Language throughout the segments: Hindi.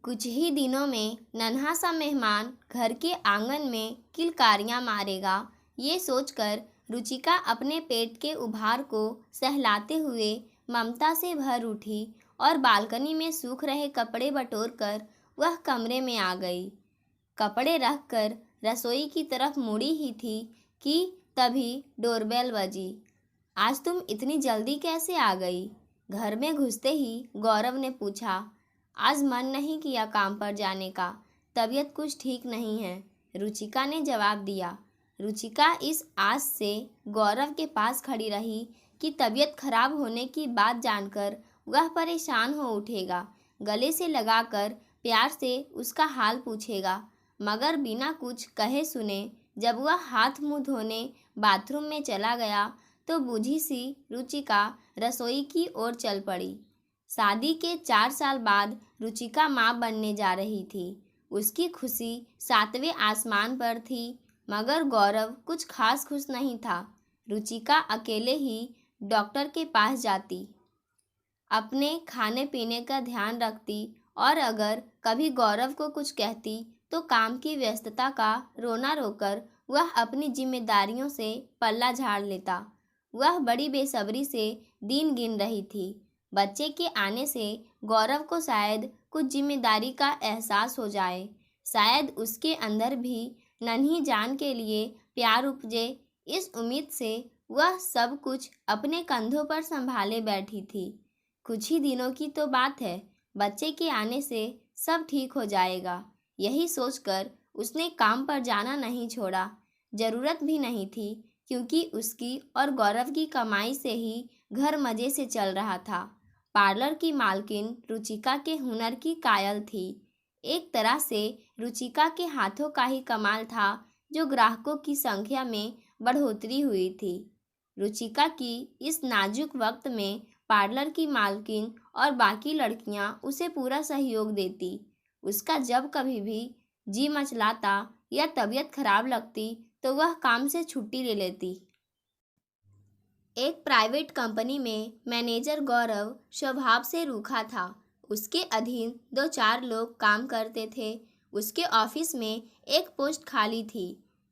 कुछ ही दिनों में नन्हा सा मेहमान घर के आंगन में किलकारियां मारेगा। ये सोचकर रुचिका अपने पेट के उभार को सहलाते हुए ममता से भर उठी और बालकनी में सूख रहे कपड़े बटोरकर वह कमरे में आ गई। कपड़े रखकर रसोई की तरफ मुड़ी ही थी कि तभी डोरबेल बजी। आज तुम इतनी जल्दी कैसे आ गई? घर में घुसते ही गौरव ने पूछा। आज मन नहीं किया काम पर जाने का, तबीयत कुछ ठीक नहीं है, रुचिका ने जवाब दिया। रुचिका इस आस से गौरव के पास खड़ी रही कि तबीयत खराब होने की बात जानकर वह परेशान हो उठेगा, गले से लगाकर प्यार से उसका हाल पूछेगा। मगर बिना कुछ कहे सुने जब वह हाथ मुंह धोने बाथरूम में चला गया तो बूझी सी रुचिका रसोई की ओर चल पड़ी। शादी के 4 साल बाद रुचिका माँ बनने जा रही थी। उसकी खुशी 7वें आसमान पर थी, मगर गौरव कुछ खास खुश नहीं था। रुचिका अकेले ही डॉक्टर के पास जाती, अपने खाने पीने का ध्यान रखती और अगर कभी गौरव को कुछ कहती तो काम की व्यस्तता का रोना रोकर वह अपनी जिम्मेदारियों से पल्ला झाड़ लेता। वह बड़ी बेसब्री से दिन गिन रही थी। बच्चे के आने से गौरव को शायद कुछ जिम्मेदारी का एहसास हो जाए, शायद उसके अंदर भी नन्ही जान के लिए प्यार उपजे। इस उम्मीद से वह सब कुछ अपने कंधों पर संभाले बैठी थी। कुछ ही दिनों की तो बात है, बच्चे के आने से सब ठीक हो जाएगा। यही सोचकर उसने काम पर जाना नहीं छोड़ा। ज़रूरत भी नहीं थी, क्योंकि उसकी और गौरव की कमाई से ही घर मज़े से चल रहा था। पार्लर की मालकिन रुचिका के हुनर की कायल थी। एक तरह से रुचिका के हाथों का ही कमाल था जो ग्राहकों की संख्या में बढ़ोतरी हुई थी। रुचिका की इस नाजुक वक्त में पार्लर की मालकिन और बाकी लड़कियां उसे पूरा सहयोग देती। उसका जब कभी भी जी मचलाता या तबीयत खराब लगती तो वह काम से छुट्टी ले लेती। एक प्राइवेट कंपनी में मैनेजर गौरव स्वभाव से रूखा था। उसके अधीन 2-4 लोग काम करते थे। उसके ऑफिस में एक पोस्ट खाली थी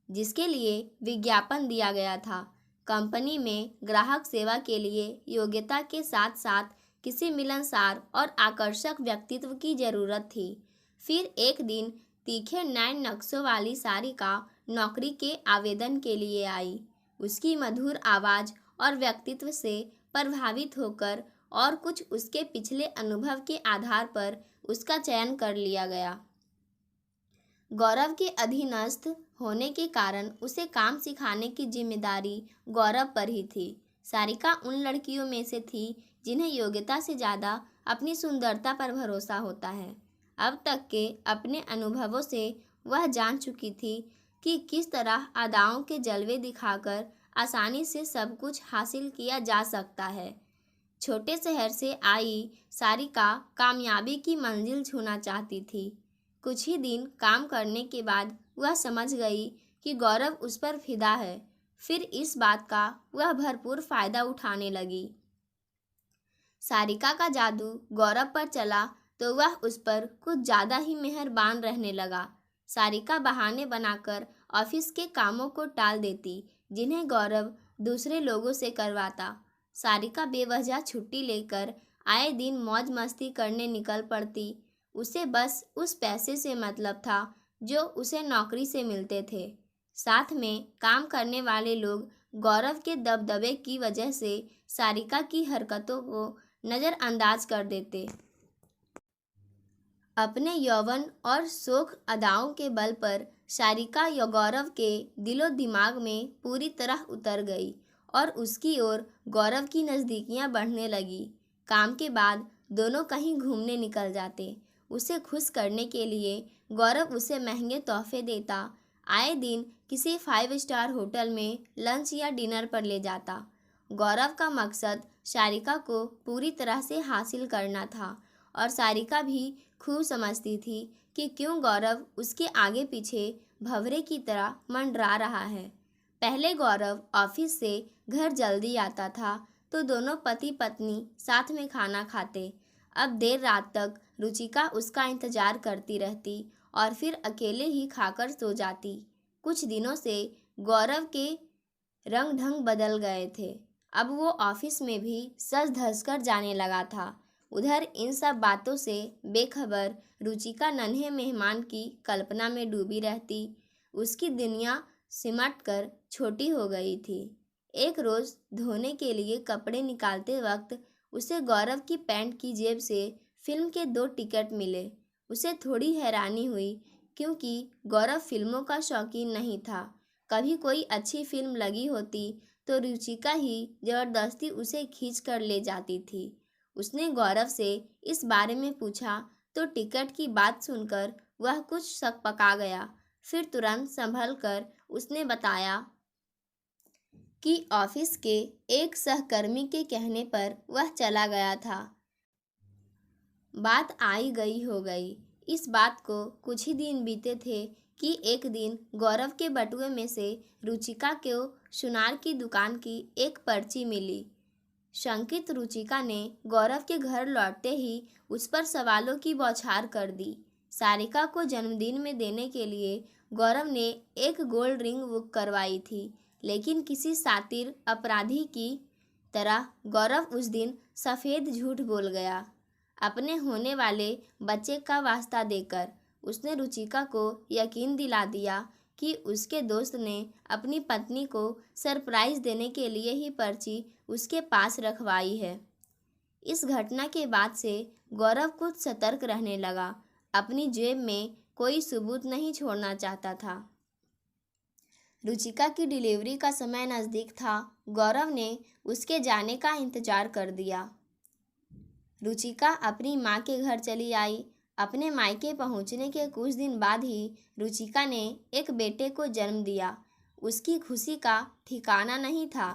जिसके लिए विज्ञापन दिया गया था। कंपनी में ग्राहक सेवा के लिए योग्यता के साथ साथ किसी मिलनसार और आकर्षक व्यक्तित्व की ज़रूरत थी। फिर एक दिन तीखे नए नक्शों वाली सारिका नौकरी के आवेदन के लिए आई। उसकी मधुर आवाज़ और व्यक्तित्व से प्रभावित होकर और कुछ उसके पिछले अनुभव के आधार पर उसका चयन कर लिया गया। गौरव के अधीनस्थ होने के कारण उसे काम सिखाने की जिम्मेदारी गौरव पर ही थी। सारिका उन लड़कियों में से थी जिन्हें योग्यता से ज़्यादा अपनी सुंदरता पर भरोसा होता है। अब तक के अपने अनुभवों से वह जान चुकी थी कि किस तरह अदाओं के जलवे दिखाकर आसानी से सब कुछ हासिल किया जा सकता है। छोटे शहर से आई सारिका कामयाबी की मंजिल छूना चाहती थी। कुछ ही दिन काम करने के बाद वह समझ गई कि गौरव उस पर फिदा है। फिर इस बात का वह भरपूर फ़ायदा उठाने लगी। सारिका का जादू गौरव पर चला तो वह उस पर कुछ ज़्यादा ही मेहरबान रहने लगा। सारिका बहाने बनाकर ऑफिस के कामों को टाल देती जिन्हें गौरव दूसरे लोगों से करवाता। सारिका बेवजह छुट्टी लेकर आए दिन मौज मस्ती करने निकल पड़ती। उसे बस उस पैसे से मतलब था जो उसे नौकरी से मिलते थे। साथ में काम करने वाले लोग गौरव के दबदबे की वजह से सारिका की हरकतों को नज़रअंदाज कर देते। अपने यौवन और शोख अदाओं के बल पर सारिका गौरव के दिलो दिमाग में पूरी तरह उतर गई और उसकी ओर गौरव की नज़दीकियां बढ़ने लगी। काम के बाद दोनों कहीं घूमने निकल जाते। उसे खुश करने के लिए गौरव उसे महंगे तोहफे देता। आए दिन किसी 5 स्टार होटल में लंच या डिनर पर ले जाता। गौरव का मकसद सारिका को पूरी तरह से हासिल करना था और सारिका भी खूब समझती थी कि क्यों गौरव उसके आगे पीछे भंवरे की तरह मंडरा रहा है। पहले गौरव ऑफिस से घर जल्दी आता था तो दोनों पति पत्नी साथ में खाना खाते। अब देर रात तक रुचिका उसका इंतजार करती रहती और फिर अकेले ही खाकर सो जाती। कुछ दिनों से गौरव के रंग ढंग बदल गए थे। अब वो ऑफिस में भी सज धज कर जाने लगा था। उधर इन सब बातों से बेखबर रुचिका नन्हे मेहमान की कल्पना में डूबी रहती। उसकी दुनिया सिमट कर छोटी हो गई थी। एक रोज धोने के लिए कपड़े निकालते वक्त उसे गौरव की पैंट की जेब से फिल्म के 2 टिकट मिले। उसे थोड़ी हैरानी हुई क्योंकि गौरव फिल्मों का शौकीन नहीं था। कभी कोई अच्छी फिल्म लगी होती तो रुचिका ही जबरदस्ती उसे खींच कर ले जाती थी। उसने गौरव से इस बारे में पूछा तो टिकट की बात सुनकर वह कुछ सकपका गया। फिर तुरंत संभल कर उसने बताया कि ऑफिस के एक सहकर्मी के कहने पर वह चला गया था। बात आई गई हो गई। इस बात को कुछ ही दिन बीते थे कि एक दिन गौरव के बटुए में से रुचिका को सुनार की दुकान की एक पर्ची मिली। शंकित रुचिका ने गौरव के घर लौटते ही उस पर सवालों की बौछार कर दी। सारिका को जन्मदिन में देने के लिए गौरव ने एक गोल्ड रिंग बुक करवाई थी, लेकिन किसी शातिर अपराधी की तरह गौरव उस दिन सफ़ेद झूठ बोल गया। अपने होने वाले बच्चे का वास्ता देकर उसने रुचिका को यकीन दिला दिया कि उसके दोस्त ने अपनी पत्नी को सरप्राइज़ देने के लिए ही पर्ची उसके पास रखवाई है। इस घटना के बाद से गौरव कुछ सतर्क रहने लगा। अपनी जेब में कोई सबूत नहीं छोड़ना चाहता था। रुचिका की डिलीवरी का समय नज़दीक था। गौरव ने उसके जाने का इंतजार कर दिया। रुचिका अपनी माँ के घर चली आई। अपने मायके पहुँचने के कुछ दिन बाद ही रुचिका ने एक बेटे को जन्म दिया। उसकी खुशी का ठिकाना नहीं था।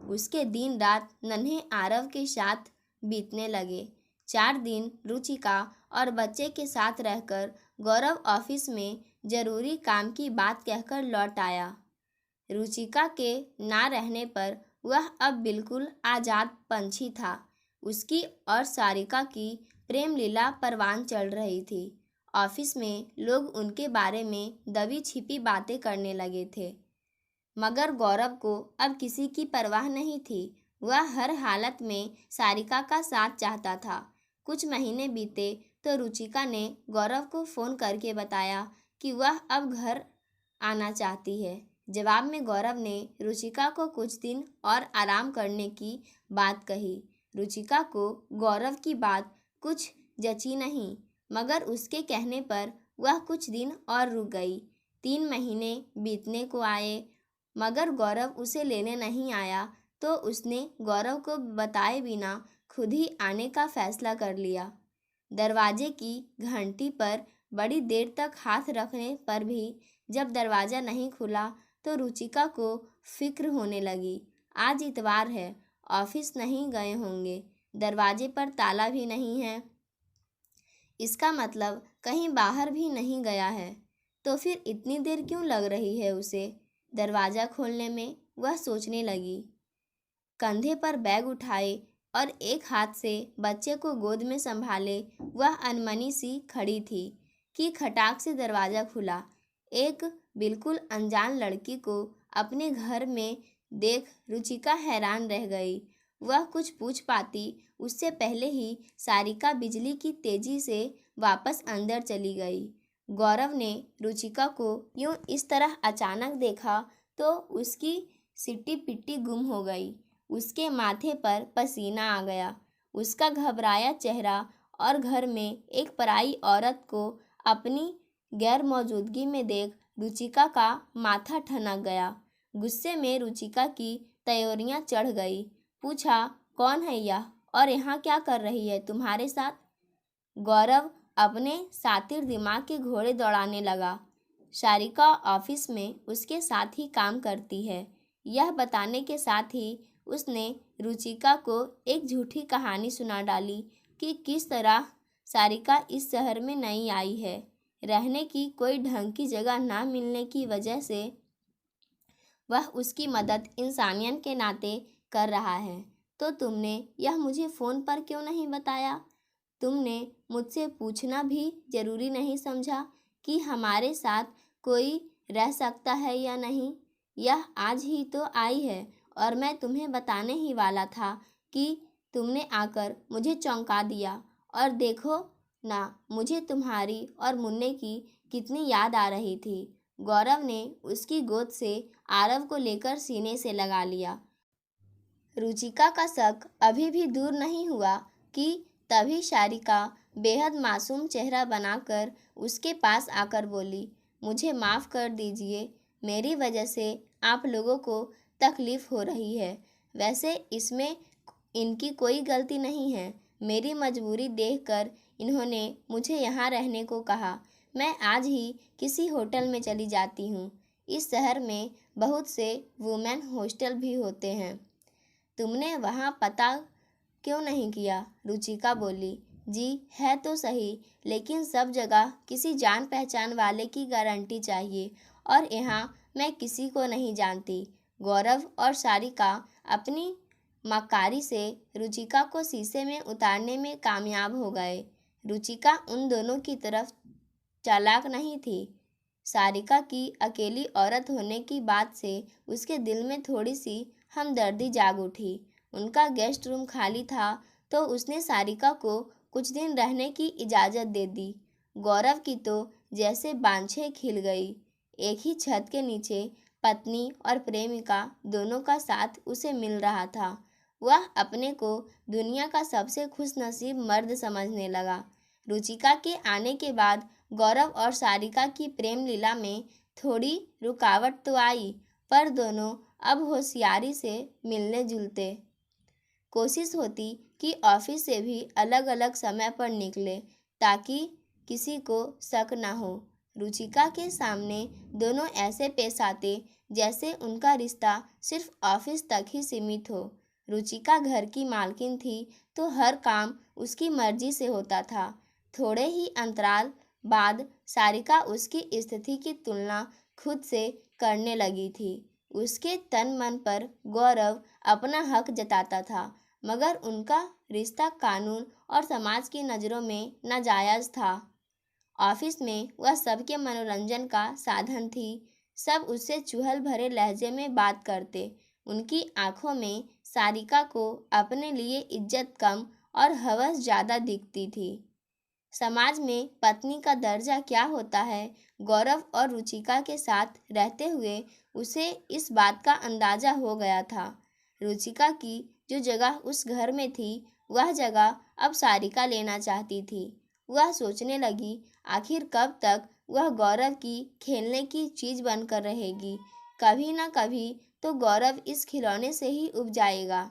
उसके दिन रात नन्हे आरव के साथ बीतने लगे। 4 दिन रुचिका और बच्चे के साथ रहकर गौरव ऑफिस में ज़रूरी काम की बात कहकर लौट आया। रुचिका के ना रहने पर वह अब बिल्कुल आज़ाद पंछी था। उसकी और सारिका की प्रेम लीला परवान चल रही थी। ऑफिस में लोग उनके बारे में दबी छिपी बातें करने लगे थे, मगर गौरव को अब किसी की परवाह नहीं थी। वह हर हालत में सारिका का साथ चाहता था। कुछ महीने बीते तो रुचिका ने गौरव को फ़ोन करके बताया कि वह अब घर आना चाहती है। जवाब में गौरव ने रुचिका को कुछ दिन और आराम करने की बात कही। रुचिका को गौरव की बात कुछ जची नहीं, मगर उसके कहने पर वह कुछ दिन और रुक गई। 3 महीने बीतने को आए, मगर गौरव उसे लेने नहीं आया तो उसने गौरव को बताए बिना खुद ही आने का फैसला कर लिया। दरवाजे की घंटी पर बड़ी देर तक हाथ रखने पर भी जब दरवाज़ा नहीं खुला तो रुचिका को फिक्र होने लगी। आज इतवार है, ऑफिस नहीं गए होंगे, दरवाजे पर ताला भी नहीं है, इसका मतलब कहीं बाहर भी नहीं गया है। तो फिर इतनी देर क्यों लग रही है उसे दरवाज़ा खोलने में, वह सोचने लगी। कंधे पर बैग उठाए और एक हाथ से बच्चे को गोद में संभाले वह अनमनी सी खड़ी थी कि खटाक से दरवाज़ा खुला। एक बिल्कुल अनजान लड़की को अपने घर में देख रुचिका हैरान रह गई। वह कुछ पूछ पाती उससे पहले ही सारिका बिजली की तेज़ी से वापस अंदर चली गई। गौरव ने रुचिका को यूँ इस तरह अचानक देखा तो उसकी सिट्टी पिट्टी गुम हो गई। उसके माथे पर पसीना आ गया। उसका घबराया चेहरा और घर में एक पराई औरत को अपनी गैर मौजूदगी में देख रुचिका का माथा ठनक गया। गुस्से में रुचिका की त्योरियां चढ़ गई। पूछा, कौन है यह और यहाँ क्या कर रही है तुम्हारे साथ? गौरव अपने सातिर दिमाग के घोड़े दौड़ाने लगा। सारिका ऑफिस में उसके साथ ही काम करती है। यह बताने के साथ ही उसने रुचिका को एक झूठी कहानी सुना डाली कि किस तरह सारिका इस शहर में नई आई है। रहने की कोई ढंग की जगह ना मिलने की वजह से वह उसकी मदद इंसानियत के नाते कर रहा है। तो तुमने यह मुझे फ़ोन पर क्यों नहीं बताया? तुमने मुझसे पूछना भी जरूरी नहीं समझा कि हमारे साथ कोई रह सकता है या नहीं? यह आज ही तो आई है और मैं तुम्हें बताने ही वाला था कि तुमने आकर मुझे चौंका दिया। और देखो ना, मुझे तुम्हारी और मुन्ने की कितनी याद आ रही थी। गौरव ने उसकी गोद से आरव को लेकर सीने से लगा लिया। रुचिका का शक अभी भी दूर नहीं हुआ कि तभी सारिका बेहद मासूम चेहरा बनाकर उसके पास आकर बोली, मुझे माफ़ कर दीजिए, मेरी वजह से आप लोगों को तकलीफ़ हो रही है। वैसे इसमें इनकी कोई गलती नहीं है। मेरी मजबूरी देखकर इन्होंने मुझे यहाँ रहने को कहा। मैं आज ही किसी होटल में चली जाती हूँ। इस शहर में बहुत से वुमेन हॉस्टल भी होते हैं। तुमने वहाँ पता क्यों नहीं किया? रुचिका बोली। जी है तो सही, लेकिन सब जगह किसी जान पहचान वाले की गारंटी चाहिए और यहाँ मैं किसी को नहीं जानती। गौरव और सारिका अपनी मक्कारी से रुचिका को शीशे में उतारने में कामयाब हो गए। रुचिका उन दोनों की तरफ चालाक नहीं थी। सारिका की अकेली औरत होने की बात से उसके दिल में थोड़ी सी हमदर्दी जाग उठी। उनका गेस्ट रूम खाली था तो उसने सारिका को कुछ दिन रहने की इजाज़त दे दी। गौरव की तो जैसे बांछें खिल गई। एक ही छत के नीचे पत्नी और प्रेमिका दोनों का साथ उसे मिल रहा था। वह अपने को दुनिया का सबसे खुशनसीब मर्द समझने लगा। रुचिका के आने के बाद गौरव और सारिका की प्रेम लीला में थोड़ी रुकावट तो आई, पर दोनों अब होशियारी से मिलने जुलते। कोशिश होती कि ऑफिस से भी अलग अलग समय पर निकले ताकि किसी को शक न हो। रुचिका के सामने दोनों ऐसे पेश आते जैसे उनका रिश्ता सिर्फ ऑफिस तक ही सीमित हो। रुचिका घर की मालकिन थी तो हर काम उसकी मर्जी से होता था। थोड़े ही अंतराल बाद सारिका उसकी स्थिति की तुलना खुद से करने लगी थी। उसके तन मन पर गौरव अपना हक जताता था, मगर उनका रिश्ता कानून और समाज की नज़रों में नाजायज़ था। ऑफिस में वह सबके मनोरंजन का साधन थी। सब उससे चुहल भरे लहजे में बात करते। उनकी आंखों में सारिका को अपने लिए इज्जत कम और हवस ज़्यादा दिखती थी। समाज में पत्नी का दर्जा क्या होता है, गौरव और रुचिका के साथ रहते हुए उसे इस बात का अंदाज़ा हो गया था। रुचिका की जो जगह उस घर में थी, वह जगह अब सारिका लेना चाहती थी। वह सोचने लगी, आखिर कब तक वह गौरव की खेलने की चीज़ बनकर रहेगी। कभी ना कभी तो गौरव इस खिलौने से ही उब जाएगा।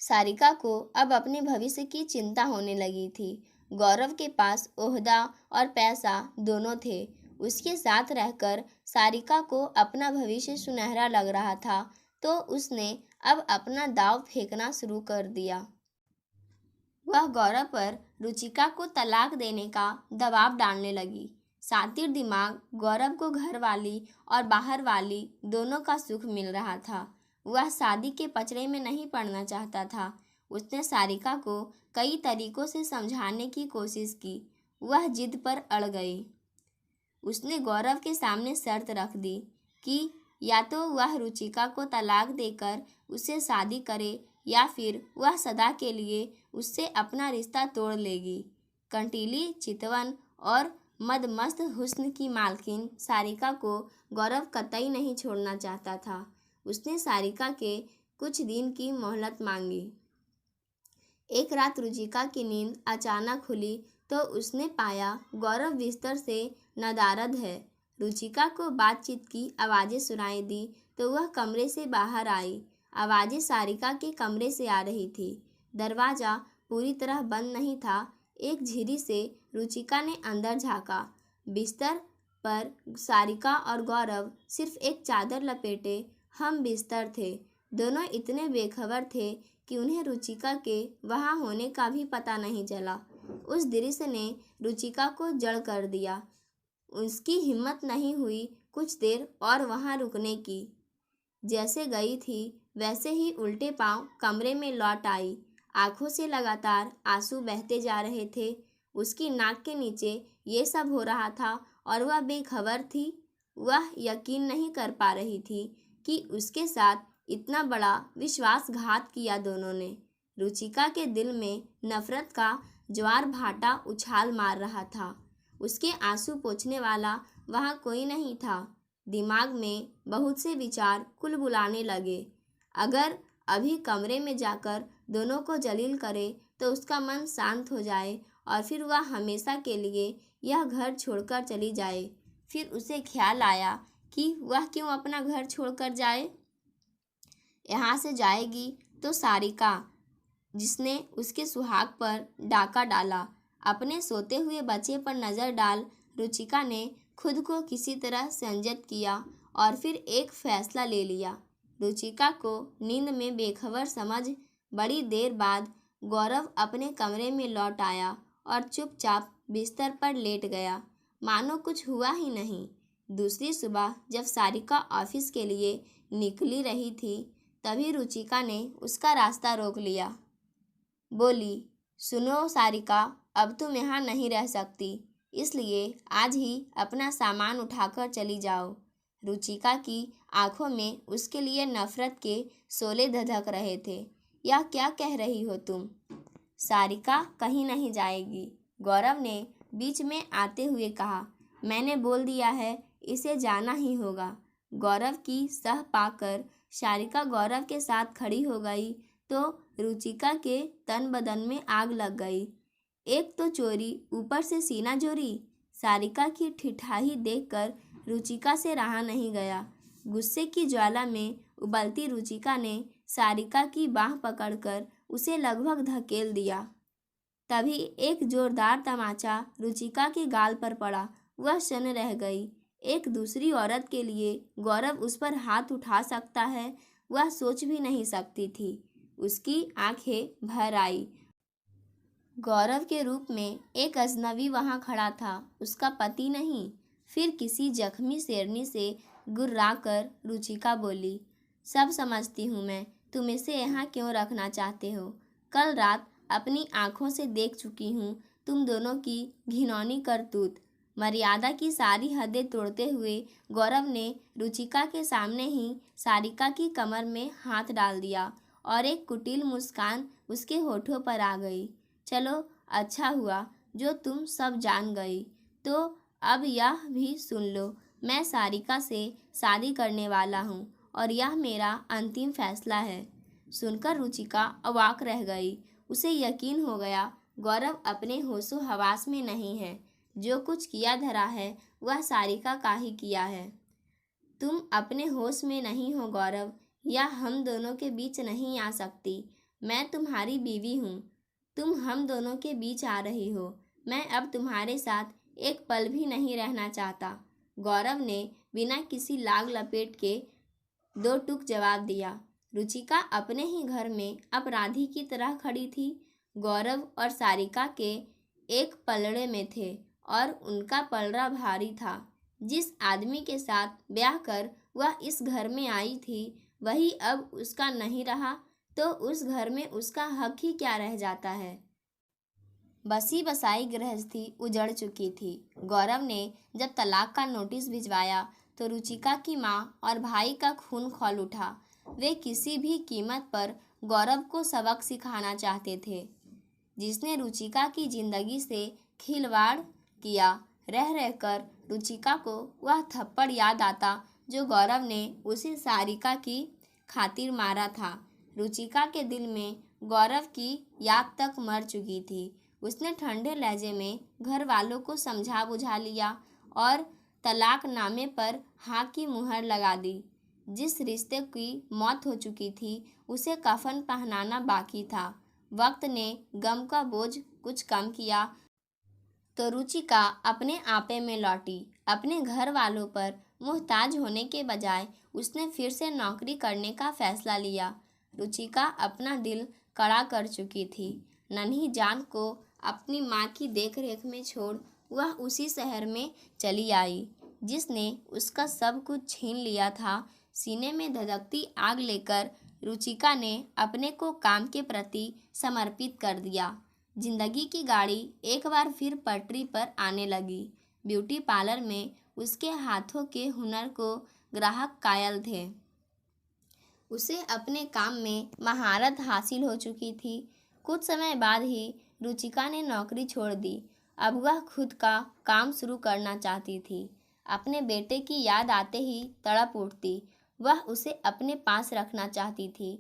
सारिका को अब अपने भविष्य की चिंता होने लगी थी। गौरव के पास ओहदा और पैसा दोनों थे। उसके साथ रहकर सारिका को अपना भविष्य सुनहरा लग रहा था, तो उसने अब अपना दांव फेंकना शुरू कर दिया। वह गौरव पर रुचिका को तलाक देने का दबाव डालने लगी। शातिर दिमाग गौरव को घर वाली और बाहर वाली दोनों का सुख मिल रहा था। वह शादी के पचड़े में नहीं पड़ना चाहता था। उसने सारिका को कई तरीकों से समझाने की कोशिश की। वह जिद पर अड़ गई। उसने गौरव के सामने शर्त रख दी कि या तो वह रुचिका को तलाक देकर उससे शादी करे या फिर वह सदा के लिए उससे अपना रिश्ता तोड़ लेगी। कंटीली, चितवन और मदमस्त हुस्न की मालकिन सारिका को गौरव कतई नहीं छोड़ना चाहता था। उसने सारिका के कुछ दिन की मोहलत मांगी। एक रात रुचिका की नींद अचानक खुली तो उसने पाया गौरव बिस्तर से नदारद है। रुचिका को बातचीत की आवाज़ें सुनाई दी तो वह कमरे से बाहर आई। आवाज़ें सारिका के कमरे से आ रही थी। दरवाज़ा पूरी तरह बंद नहीं था। एक झिरी से रुचिका ने अंदर झाँका। बिस्तर पर सारिका और गौरव सिर्फ एक चादर लपेटे हम बिस्तर थे। दोनों इतने बेखबर थे कि उन्हें रुचिका के वहाँ होने का भी पता नहीं चला। उस दृश्य ने रुचिका को जड़ कर दिया। उसकी हिम्मत नहीं हुई कुछ देर और वहाँ रुकने की। जैसे गई थी वैसे ही उल्टे पांव कमरे में लौट आई। आंखों से लगातार आंसू बहते जा रहे थे। उसकी नाक के नीचे ये सब हो रहा था और वह बेखबर थी। वह यकीन नहीं कर पा रही थी कि उसके साथ इतना बड़ा विश्वासघात किया दोनों ने। रुचिका के दिल में नफरत का ज्वार भाटा उछाल मार रहा था। उसके आंसू पोंछने वाला वहाँ कोई नहीं था। दिमाग में बहुत से विचार कुलबुलाने लगे। अगर अभी कमरे में जाकर दोनों को जलील करे तो उसका मन शांत हो जाए और फिर वह हमेशा के लिए यह घर छोड़कर चली जाए। फिर उसे ख्याल आया कि वह क्यों अपना घर छोड़कर जाए। यहाँ से जाएगी तो सारिका, जिसने उसके सुहाग पर डाका डाला। अपने सोते हुए बच्चे पर नज़र डाल रुचिका ने खुद को किसी तरह संयत किया और फिर एक फैसला ले लिया। रुचिका को नींद में बेखबर समझ बड़ी देर बाद गौरव अपने कमरे में लौट आया और चुपचाप बिस्तर पर लेट गया, मानो कुछ हुआ ही नहीं। दूसरी सुबह जब सारिका ऑफिस के लिए निकली रही थी, तभी रुचिका ने उसका रास्ता रोक लिया। बोली, सुनो सारिका, अब तुम यहाँ नहीं रह सकती, इसलिए आज ही अपना सामान उठाकर चली जाओ। रुचिका की आंखों में उसके लिए नफरत के शोले धधक रहे थे। यह क्या कह रही हो तुम? सारिका कहीं नहीं जाएगी, गौरव ने बीच में आते हुए कहा। मैंने बोल दिया है, इसे जाना ही होगा। गौरव की सह पाकर सारिका गौरव के साथ खड़ी हो गई तो रुचिका के तन बदन में आग लग गई। एक तो चोरी, ऊपर से सीना जोरी। सारिका की ठिठाही देखकर रुचिका से रहा नहीं गया। गुस्से की ज्वाला में उबलती रुचिका ने सारिका की बाह पकड़कर उसे लगभग धकेल दिया। तभी एक जोरदार तमाचा रुचिका के गाल पर पड़ा। वह शन रह गई। एक दूसरी औरत के लिए गौरव उस पर हाथ उठा सकता है, वह सोच भी नहीं सकती थी। उसकी आंखें भर आई। गौरव के रूप में एक अजनबी वहां खड़ा था, उसका पति नहीं। फिर किसी जख्मी शेरनी से गुर्राकर रुचिका बोली, सब समझती हूँ मैं, तुम इसे यहाँ क्यों रखना चाहते हो। कल रात अपनी आंखों से देख चुकी हूँ तुम दोनों की घिनौनी करतूत। मर्यादा की सारी हदें तोड़ते हुए गौरव ने रुचिका के सामने ही सारिका की कमर में हाथ डाल दिया और एक कुटिल मुस्कान उसके होठों पर आ गई। चलो, अच्छा हुआ जो तुम सब जान गई। तो अब यह भी सुन लो, मैं सारिका से शादी करने वाला हूँ और यह मेरा अंतिम फैसला है। सुनकर रुचिका अवाक रह गई। उसे यकीन हो गया गौरव अपने होशो हवास में नहीं है। जो कुछ किया धरा है वह सारिका का ही किया है। तुम अपने होश में नहीं हो गौरव, या हम दोनों के बीच नहीं आ सकती। मैं तुम्हारी बीवी हूँ, तुम हम दोनों के बीच आ रही हो। मैं अब तुम्हारे साथ एक पल भी नहीं रहना चाहता। गौरव ने बिना किसी लाग लपेट के दो टूक जवाब दिया। रुचिका अपने ही घर में अपराधी की तरह खड़ी थी। गौरव और सारिका के एक पलड़े में थे और उनका पलड़ा भारी था। जिस आदमी के साथ ब्याह कर वह इस घर में आई थी, वही अब उसका नहीं रहा तो उस घर में उसका हक ही क्या रह जाता है। बसी बसाई गृहस्थी उजड़ चुकी थी। गौरव ने जब तलाक का नोटिस भिजवाया तो रुचिका की माँ और भाई का खून खौल उठा। वे किसी भी कीमत पर गौरव को सबक सिखाना चाहते थे। जिसने रुचिका की जिंदगी से खिलवाड़ किया। रह रहकर रुचिका को वह थप्पड़ याद आता जो गौरव ने उसे सारिका की खातिर मारा था। रुचिका के दिल में गौरव की याद तक मर चुकी थी। उसने ठंडे लहजे में घर वालों को समझा बुझा लिया और तलाकनामे पर हाँ की मुहर लगा दी। जिस रिश्ते की मौत हो चुकी थी उसे कफन पहनाना बाकी था। वक्त ने गम का बोझ कुछ कम किया तो रुचिका अपने आपे में लौटी। अपने घर वालों पर मुहताज होने के बजाय उसने फिर से नौकरी करने का फैसला लिया। रुचिका अपना दिल कड़ा कर चुकी थी। नन्ही जान को अपनी माँ की देखरेख में छोड़ वह उसी शहर में चली आई जिसने उसका सब कुछ छीन लिया था। सीने में धधकती आग लेकर रुचिका ने अपने को काम के प्रति समर्पित कर दिया। जिंदगी की गाड़ी एक बार फिर पटरी पर आने लगी। ब्यूटी पार्लर में उसके हाथों के हुनर को ग्राहक कायल थे। उसे अपने काम में महारत हासिल हो चुकी थी। कुछ समय बाद ही रुचिका ने नौकरी छोड़ दी। अब वह खुद का काम शुरू करना चाहती थी। अपने बेटे की याद आते ही तड़प उठती। वह उसे अपने पास रखना चाहती थी,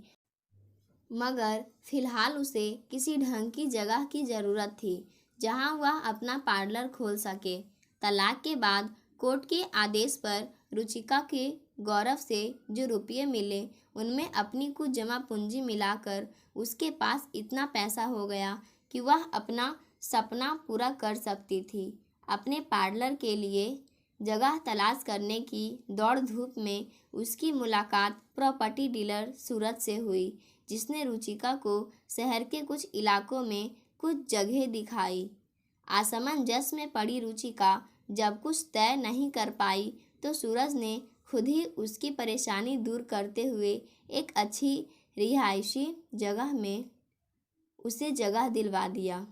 मगर फिलहाल उसे किसी ढंग की जगह की ज़रूरत थी जहां वह अपना पार्लर खोल सके। तलाक के बाद कोर्ट के आदेश पर रुचिका के गौरव से जो रुपये मिले उनमें अपनी कुछ जमा पूंजी मिलाकर उसके पास इतना पैसा हो गया कि वह अपना सपना पूरा कर सकती थी। अपने पार्लर के लिए जगह तलाश करने की दौड़ धूप में उसकी मुलाकात प्रॉपर्टी डीलर सूरज से हुई, जिसने रुचिका को शहर के कुछ इलाकों में कुछ जगह दिखाई। असमंजस में पड़ी रुचिका जब कुछ तय नहीं कर पाई तो सूरज ने खुद ही उसकी परेशानी दूर करते हुए एक अच्छी रिहायशी जगह में उसे जगह दिलवा दिया।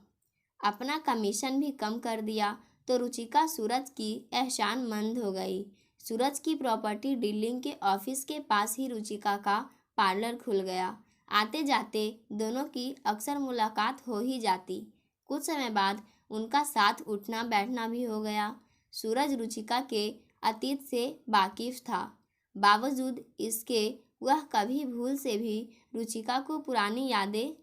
अपना कमीशन भी कम कर दिया तो रुचिका सूरज की एहसानमंद हो गई। सूरज की प्रॉपर्टी डीलिंग के ऑफिस के पास ही रुचिका का पार्लर खुल गया। आते जाते दोनों की अक्सर मुलाकात हो ही जाती। कुछ समय बाद उनका साथ उठना बैठना भी हो गया। सूरज रुचिका के अतीत से वाकिफ था, बावजूद इसके वह कभी भूल से भी रुचिका को पुरानी यादें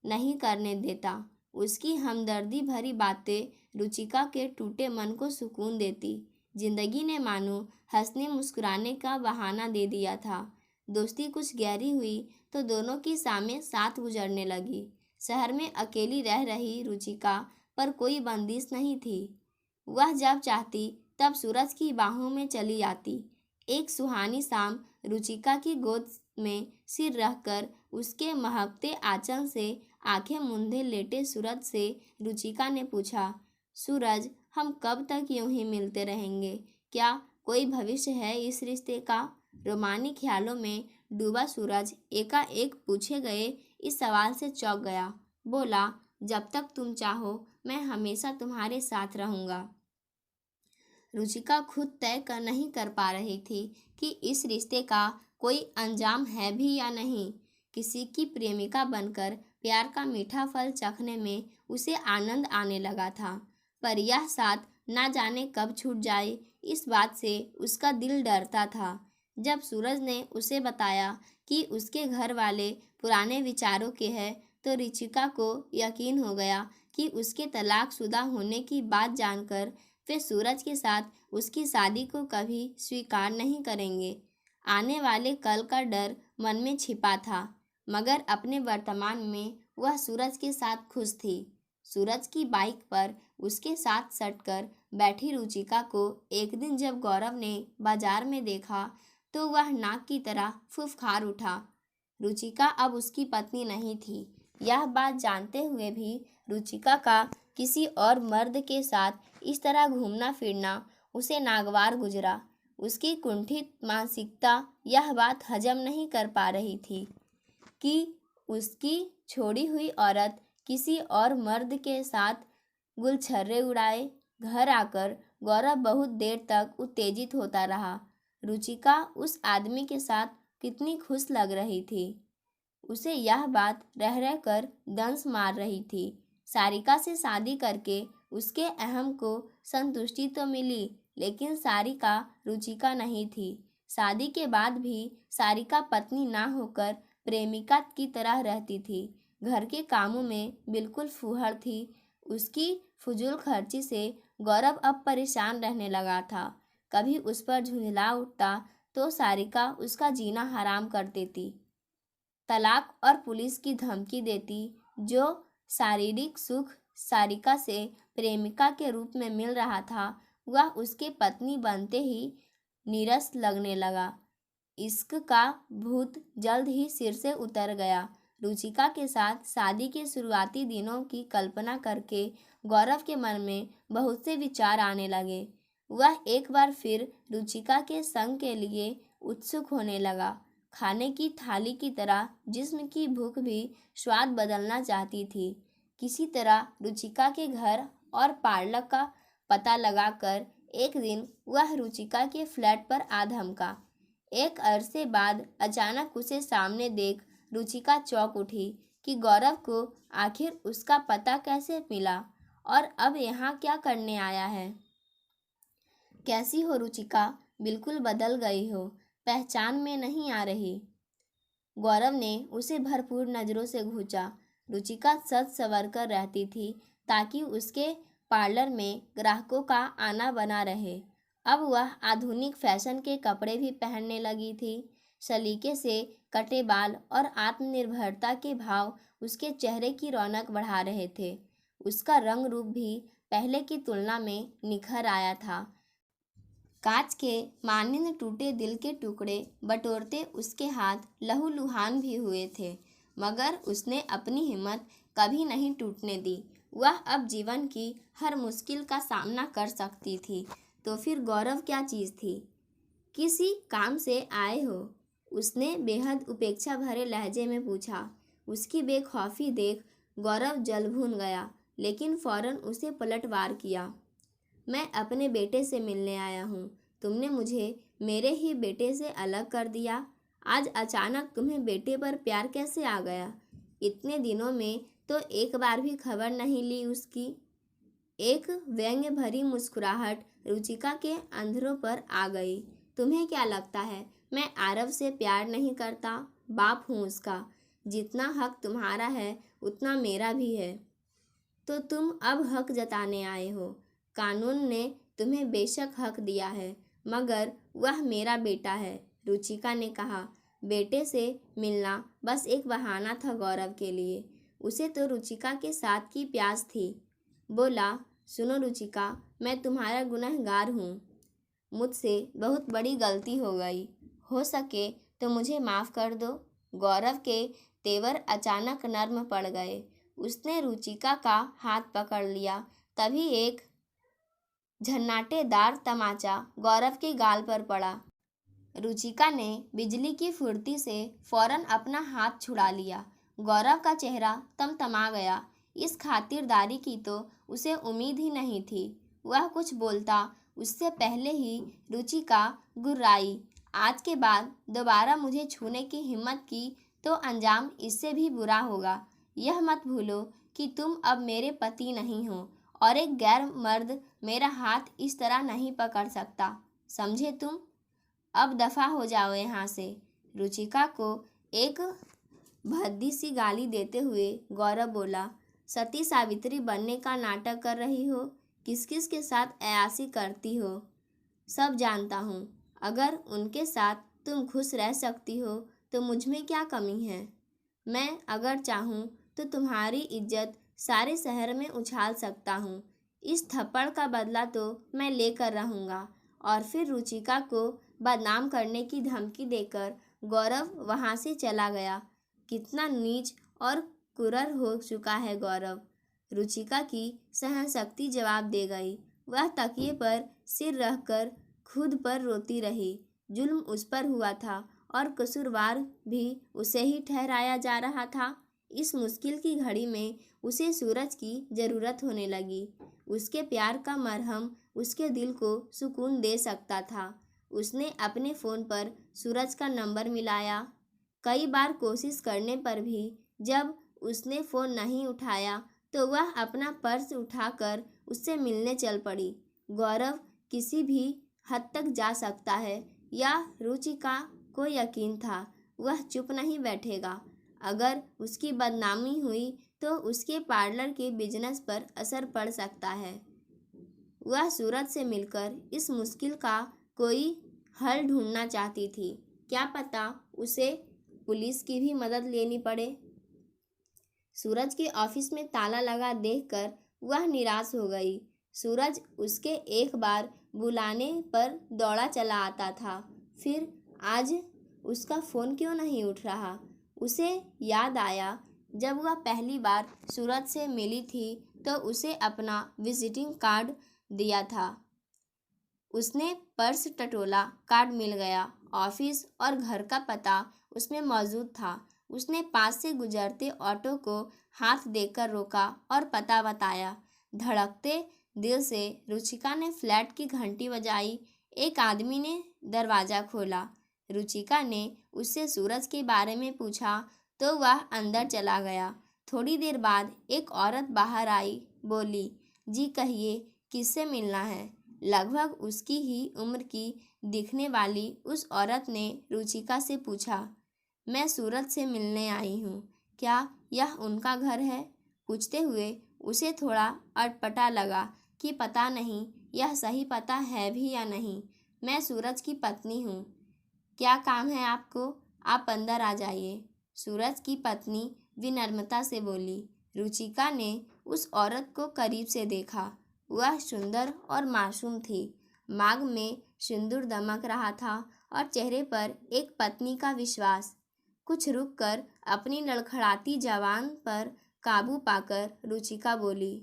नहीं करने देता। उसकी हमदर्दी भरी बातें रुचिका के टूटे मन को सुकून देती। जिंदगी ने मानो हंसने मुस्कुराने का बहाना दे दिया था। दोस्ती कुछ गहरी हुई तो दोनों की शामें साथ गुजरने लगी। शहर में अकेली रह रही रुचिका पर कोई बंदिश नहीं थी। वह जब चाहती तब सूरज की बाहों में चली आती। एक सुहानी शाम रुचिका की गोद में सिर रखकर उसके महकते आंचल से आंखें मूंदे लेटे सूरज से रुचिका ने पूछा, सूरज, हम कब तक यूं ही मिलते रहेंगे? क्या कोई भविष्य है इस रिश्ते का? रोमानी ख्यालों में डूबा सूरज एकाएक पूछे गए इस सवाल से चौंक गया। बोला, जब तक तुम चाहो मैं हमेशा तुम्हारे साथ रहूँगा। रुचिका खुद तय कर नहीं कर पा रही थी कि इस रिश्ते का कोई अंजाम है भी या नहीं। किसी की प्रेमिका बनकर प्यार का मीठा फल चखने में उसे आनंद आने लगा था, पर यह साथ ना जाने कब छूट जाए इस बात से उसका दिल डरता था। जब सूरज ने उसे बताया कि उसके घर वाले पुराने विचारों के हैं तो रुचिका को यकीन हो गया कि उसके तलाकशुदा होने की बात जानकर वे सूरज के साथ उसकी शादी को कभी स्वीकार नहीं करेंगे। आने वाले कल का डर मन में छिपा था, मगर अपने वर्तमान में वह सूरज के साथ खुश थी। सूरज की बाइक पर उसके साथ सटकर बैठी रुचिका को एक दिन जब गौरव ने बाजार में देखा तो वह नाक की तरह फुफकार उठा। रुचिका अब उसकी पत्नी नहीं थी। यह बात जानते हुए भी रुचिका का किसी और मर्द के साथ इस तरह घूमना फिरना उसे नागवार गुजरा। उसकी कुंठित मानसिकता यह बात हजम नहीं कर पा रही थी कि उसकी छोड़ी हुई औरत किसी और मर्द के साथ गुलछर्रे उड़ाए। घर आकर गौरव बहुत देर तक उत्तेजित होता रहा। रुचिका उस आदमी के साथ कितनी खुश लग रही थी, उसे यह बात रह रह कर दंश मार रही थी। सारिका से शादी करके उसके अहम को संतुष्टि तो मिली, लेकिन सारिका रुचिका नहीं थी। शादी के बाद भी सारिका पत्नी ना होकर प्रेमिका की तरह रहती थी। घर के कामों में बिल्कुल फूहड़ थी। उसकी फजूल खर्ची से गौरव अब परेशान रहने लगा था। कभी उस पर झुंझला उठता तो सारिका उसका जीना हराम कर देती, तलाक और पुलिस की धमकी देती। जो शारीरिक सुख सारिका से प्रेमिका के रूप में मिल रहा था वह उसके पत्नी बनते ही नीरस लगने लगा। इश्क का भूत जल्द ही सिर से उतर गया। रुचिका के साथ शादी के शुरुआती दिनों की कल्पना करके गौरव के मन में बहुत से विचार आने लगे। वह एक बार फिर रुचिका के संग के लिए उत्सुक होने लगा, खाने की थाली की तरह जिस्म की भूख भी स्वाद बदलना चाहती थी। किसी तरह रुचिका के घर और पार्लर का पता लगाकर एक दिन वह रुचिका के फ्लैट पर आ धमका। एक अरसे बाद अचानक उसे सामने देख रुचिका चौंक उठी कि गौरव को आखिर उसका पता कैसे मिला और अब यहाँ क्या करने आया है। कैसी हो रुचिका? बिल्कुल बदल गई हो, पहचान में नहीं आ रही। गौरव ने उसे भरपूर नज़रों से घूंचा। रुचिका सज संवर कर रहती थी ताकि उसके पार्लर में ग्राहकों का आना बना रहे। अब वह आधुनिक फैशन के कपड़े भी पहनने लगी थी। सलीके से कटे बाल और आत्मनिर्भरता के भाव उसके चेहरे की रौनक बढ़ा रहे थे। उसका रंग रूप भी पहले की तुलना में निखर आया था। कांच के मानिंद टूटे दिल के टुकड़े बटोरते उसके हाथ लहूलुहान भी हुए थे, मगर उसने अपनी हिम्मत कभी नहीं टूटने दी। वह अब जीवन की हर मुश्किल का सामना कर सकती थी। तो फिर गौरव क्या चीज़ थी? किसी काम से आए हो? उसने बेहद उपेक्षा भरे लहजे में पूछा। उसकी बेखौफी देख गौरव जल भून गया, लेकिन फौरन उसे पलटवार किया। मैं अपने बेटे से मिलने आया हूँ। तुमने मुझे मेरे ही बेटे से अलग कर दिया। आज अचानक तुम्हें बेटे पर प्यार कैसे आ गया? इतने दिनों में तो एक बार भी खबर नहीं ली उसकी। एक व्यंग्य भरी मुस्कुराहट रुचिका के अंधरों पर आ गई। तुम्हें क्या लगता है मैं आरव से प्यार नहीं करता? बाप हूँ उसका। जितना हक तुम्हारा है उतना मेरा भी है। तो तुम अब हक जताने आए हो। कानून ने तुम्हें बेशक हक दिया है, मगर वह मेरा बेटा है, रुचिका ने कहा। बेटे से मिलना बस एक बहाना था गौरव के लिए। उसे तो रुचिका के साथ की प्यास थी। बोला, सुनो रुचिका, मैं तुम्हारा गुनहगार हूँ। मुझसे बहुत बड़ी गलती हो गई। हो सके तो मुझे माफ़ कर दो। गौरव के तेवर अचानक नर्म पड़ गए। उसने रुचिका का हाथ पकड़ लिया। तभी एक झन्नाटेदार तमाचा गौरव के गाल पर पड़ा। रुचिका ने बिजली की फुर्ती से फौरन अपना हाथ छुड़ा लिया। गौरव का चेहरा तमतमा गया। इस खातिरदारी की तो उसे उम्मीद ही नहीं थी। वह कुछ बोलता उससे पहले ही रुचिका गुर्राई। आज के बाद दोबारा मुझे छूने की हिम्मत की तो अंजाम इससे भी बुरा होगा। यह मत भूलो कि तुम अब मेरे पति नहीं हो और एक गैर मर्द मेरा हाथ इस तरह नहीं पकड़ सकता। समझे तुम? अब दफ़ा हो जाओ यहाँ से। रुचिका को एक भद्दी सी गाली देते हुए गौरव बोला, सती सावित्री बनने का नाटक कर रही हो? किस किस के साथ अयासी करती हो सब जानता हूँ। अगर उनके साथ तुम खुश रह सकती हो तो मुझ में क्या कमी है? मैं अगर चाहूँ तो तुम्हारी इज्जत सारे शहर में उछाल सकता हूँ। इस थप्पड़ का बदला तो मैं लेकर रहूँगा। और फिर रुचिका को बदनाम करने की धमकी देकर गौरव वहाँ से चला गया। कितना नीच और कुरूर हो चुका है गौरव। रुचिका की सहनशक्ति जवाब दे गई। वह तकिए पर सिर रखकर खुद पर रोती रही। जुल्म उस पर हुआ था और कसूरवार भी उसे ही ठहराया जा रहा था। इस मुश्किल की घड़ी में उसे सूरज की ज़रूरत होने लगी। उसके प्यार का मरहम उसके दिल को सुकून दे सकता था। उसने अपने फ़ोन पर सूरज का नंबर मिलाया। कई बार कोशिश करने पर भी जब उसने फ़ोन नहीं उठाया तो वह अपना पर्स उठाकर उससे मिलने चल पड़ी। गौरव किसी भी हद तक जा सकता है, या रुचिका को यकीन था वह चुप नहीं बैठेगा। अगर उसकी बदनामी हुई तो उसके पार्लर के बिजनेस पर असर पड़ सकता है। वह सूरज से मिलकर इस मुश्किल का कोई हल ढूंढना चाहती थी। क्या पता उसे पुलिस की भी मदद लेनी पड़े। सूरज के ऑफिस में ताला लगा देखकर वह निराश हो गई। सूरज उसके एक बार बुलाने पर दौड़ा चला आता था, फिर आज उसका फ़ोन क्यों नहीं उठ रहा? उसे याद आया जब वह पहली बार सूरज से मिली थी तो उसे अपना विजिटिंग कार्ड दिया था। उसने पर्स टटोला, कार्ड मिल गया। ऑफिस और घर का पता उसमें मौजूद था। उसने पास से गुजरते ऑटो को हाथ देकर रोका और पता बताया। धड़कते दिल से रुचिका ने फ्लैट की घंटी बजाई। एक आदमी ने दरवाज़ा खोला। रुचिका ने उससे सूरज के बारे में पूछा तो वह अंदर चला गया। थोड़ी देर बाद एक औरत बाहर आई, बोली, जी कहिए, किससे मिलना है? लगभग उसकी ही उम्र की दिखने वाली उस औरत ने रुचिका से पूछा, मैं सूरज से मिलने आई हूँ, क्या यह उनका घर है? पूछते हुए उसे थोड़ा अटपटा लगा कि पता नहीं यह सही पता है भी या नहीं। मैं सूरज की पत्नी हूँ। क्या काम है आपको? आप अंदर आ जाइए, सूरज की पत्नी विनम्रता से बोली। रुचिका ने उस औरत को करीब से देखा। वह सुंदर और मासूम थी। मांग में सिंदूर दमक रहा था और चेहरे पर एक पत्नी का विश्वास। कुछ रुककर अपनी लड़खड़ाती जबान पर काबू पाकर रुचिका बोली,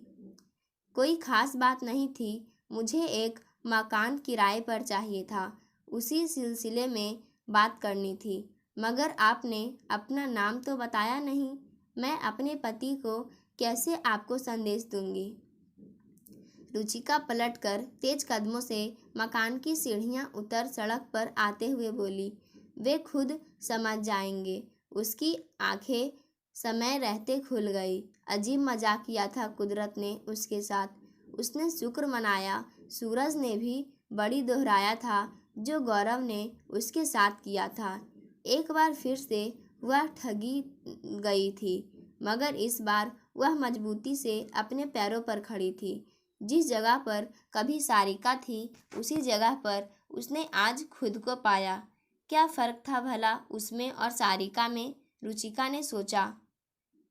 कोई खास बात नहीं थी। मुझे एक मकान किराए पर चाहिए था। उसी सिलसिले में बात करनी थी। मगर आपने अपना नाम तो बताया नहीं। मैं अपने पति को कैसे आपको संदेश दूंगी? रुचिका पलटकर तेज कदमों से मकान की सीढ़ियां उतर सड़क पर आते हुए बोली, वे खुद समझ जाएंगे। उसकी आंखें समय रहते खुल गई। अजीब मजाक किया था कुदरत ने उसके साथ। उसने शुक्र मनाया सूरज ने भी बड़ी दोहराया था जो गौरव ने उसके साथ किया था। एक बार फिर से वह ठगी गई थी, मगर इस बार वह मजबूती से अपने पैरों पर खड़ी थी। जिस जगह पर कभी सारिका थी उसी जगह पर उसने आज खुद को पाया। क्या फर्क था भला उसमें और सारिका में? रुचिका ने सोचा।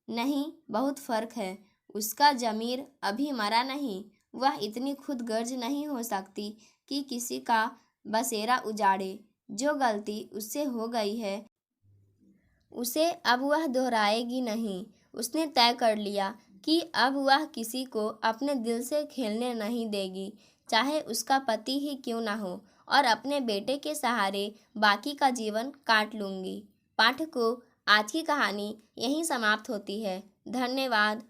नहीं, बहुत फर्क है। उसका जमीर अभी मरा नहीं। वह इतनी खुदगर्ज नहीं हो सकती कि किसी का बसेरा उजाड़े। जो गलती उससे हो गई है उसे अब वह दोहराएगी नहीं। उसने तय कर लिया कि अब वह किसी को अपने दिल से खेलने नहीं देगी, चाहे उसका पति ही क्यों ना हो, और अपने बेटे के सहारे बाकी का जीवन काट लूँगी। पाठकों, आज की कहानी यहीं समाप्त होती है। धन्यवाद।